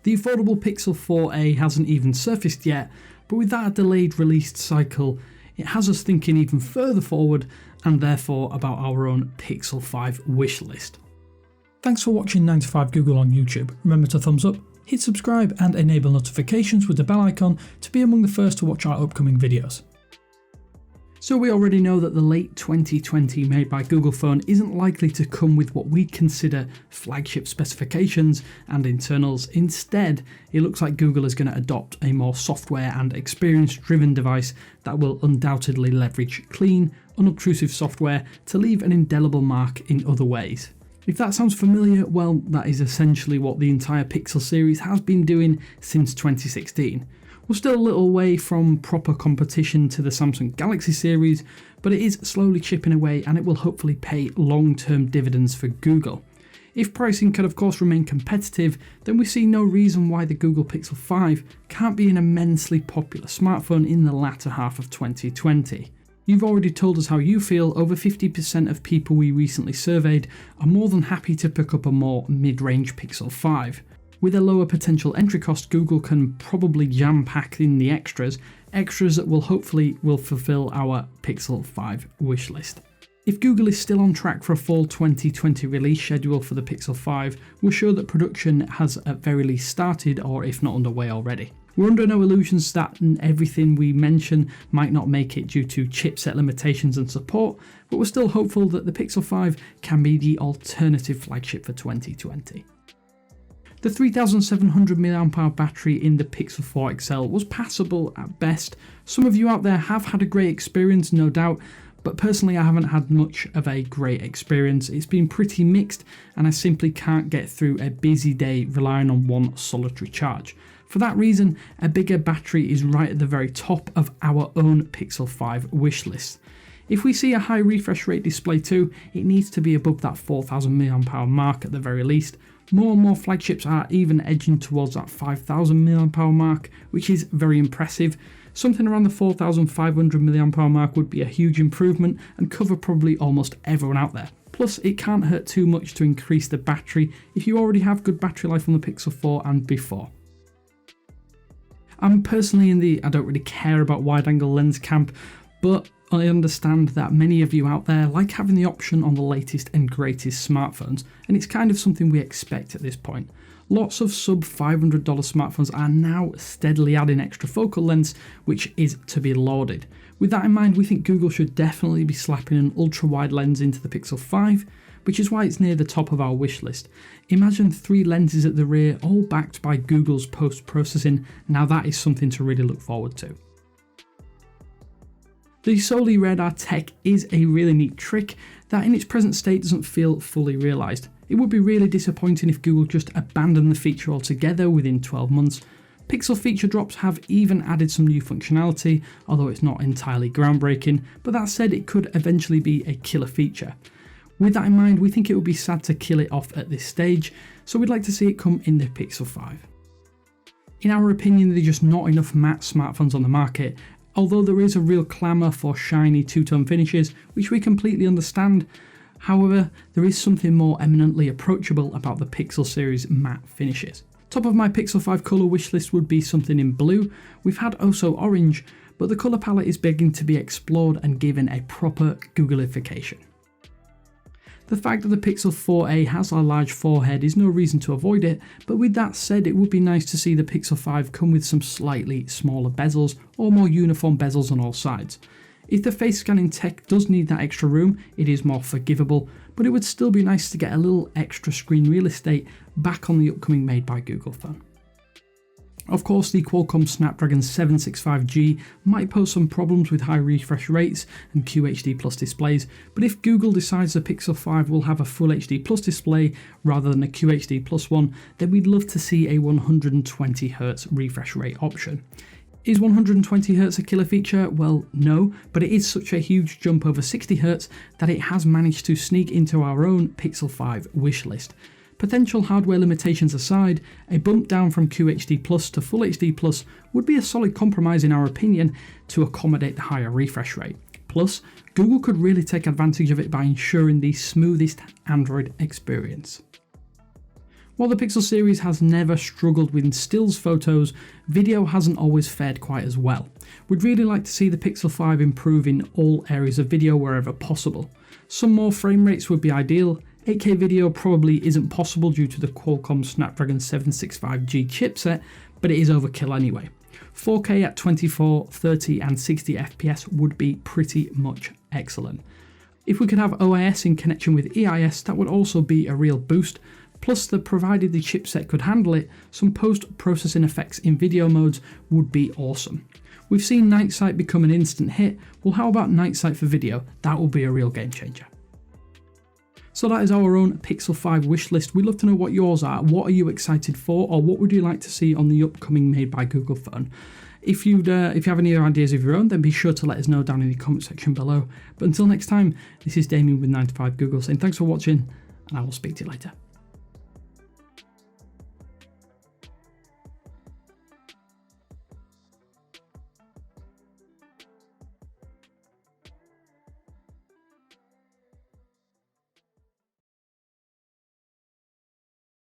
The affordable Pixel 4a hasn't even surfaced yet, but with that delayed release cycle, it has us thinking even further forward and therefore about our own Pixel 5 wishlist. Thanks for watching 9 to 5 Google on YouTube. Remember to thumbs up, hit subscribe and enable notifications with the bell icon to be among the first to watch our upcoming videos. So we already know that the late 2020 made by Google phone isn't likely to come with what we'd consider flagship specifications and internals. Instead, it looks like Google is going to adopt a more software and experience-driven device that will undoubtedly leverage clean, unobtrusive software to leave an indelible mark in other ways. If that sounds familiar, well, that is essentially what the entire Pixel series has been doing since 2016. We're still a little way from proper competition to the Samsung Galaxy series, but it is slowly chipping away and it will hopefully pay long-term dividends for Google. If pricing can of course remain competitive, then we see no reason why the Google Pixel 5 can't be an immensely popular smartphone in the latter half of 2020. You've already told us how you feel. Over 50% of people we recently surveyed are more than happy to pick up a more mid-range Pixel 5. With a lower potential entry cost, Google can probably jam-pack in the extras that will hopefully fulfill our Pixel 5 wishlist. If Google is still on track for a fall 2020 release schedule for the Pixel 5, we're sure that production has at very least started, or if not underway already. We're under no illusions that everything we mention might not make it due to chipset limitations and support, but we're still hopeful that the Pixel 5 can be the alternative flagship for 2020. The 3700 mAh battery in the Pixel 4 XL was passable at best. Some of you out there have had a great experience, no doubt, but personally I haven't had much of a great experience. It's been pretty mixed and I simply can't get through a busy day relying on one solitary charge. For that reason, a bigger battery is right at the very top of our own Pixel 5 wishlist. If we see a high refresh rate display too, it needs to be above that 4000 mAh mark at the very least. More and more flagships are even edging towards that 5000 mAh mark, which is very impressive. Something around the 4500 mAh mark would be a huge improvement and cover probably almost everyone out there. Plus, it can't hurt too much to increase the battery if you already have good battery life on the Pixel 4 and before. I'm personally in the I don't really care about wide-angle lens camp, but I understand that many of you out there like having the option on the latest and greatest smartphones, and it's kind of something we expect at this point. Lots of sub $500 smartphones are now steadily adding extra focal lengths, which is to be lauded. With that in mind, we think Google should definitely be slapping an ultra-wide lens into the Pixel 5, which is why it's near the top of our wish list. Imagine 3 lenses at the rear, all backed by Google's post-processing. Now that is something to really look forward to. The Soli radar tech is a really neat trick that in its present state doesn't feel fully realised. It would be really disappointing if Google just abandoned the feature altogether within 12 months. Pixel feature drops have even added some new functionality, although it's not entirely groundbreaking, but that said it could eventually be a killer feature. With that in mind, we think it would be sad to kill it off at this stage, so we'd like to see it come in the Pixel 5. In our opinion, there are just not enough matte smartphones on the market, although there is a real clamour for shiny two-tone finishes, which we completely understand. However, there is something more eminently approachable about the Pixel series matte finishes. Top of my Pixel 5 colour wishlist would be something in blue. We've had also orange, but the colour palette is begging to be explored and given a proper Googleification. The fact that the Pixel 4a has a large forehead is no reason to avoid it, but with that said, it would be nice to see the Pixel 5 come with some slightly smaller bezels or more uniform bezels on all sides. If the face scanning tech does need that extra room, it is more forgivable, but it would still be nice to get a little extra screen real estate back on the upcoming made by Google phone. Of course, the Qualcomm Snapdragon 765G might pose some problems with high refresh rates and QHD Plus displays, but if Google decides the Pixel 5 will have a Full HD Plus display rather than a QHD Plus one, then we'd love to see a 120Hz refresh rate option. Is 120Hz a killer feature? Well, no, but it is such a huge jump over 60Hz that it has managed to sneak into our own Pixel 5 wishlist. Potential hardware limitations aside, a bump down from QHD Plus to Full HD Plus would be a solid compromise in our opinion to accommodate the higher refresh rate. Plus, Google could really take advantage of it by ensuring the smoothest Android experience. While the Pixel series has never struggled with stills photos, video hasn't always fared quite as well. We'd really like to see the Pixel 5 improve in all areas of video wherever possible. Some more frame rates would be ideal. 8K video probably isn't possible due to the Qualcomm Snapdragon 765G chipset, but it is overkill anyway. 4K at 24, 30 and 60 FPS would be pretty much excellent. If we could have OIS in connection with EIS, that would also be a real boost. Plus, provided the chipset could handle it, some post-processing effects in video modes would be awesome. We've seen Night Sight become an instant hit. Well, how about Night Sight for video? That will be a real game changer. So that is our own Pixel 5 wish list. We'd love to know what yours are. What are you excited for, or what would you like to see on the upcoming Made by Google phone? If you have any other ideas of your own, then be sure to let us know down in the comment section below. But until next time, this is Damien with 9to5 Google saying thanks for watching, and I will speak to you later.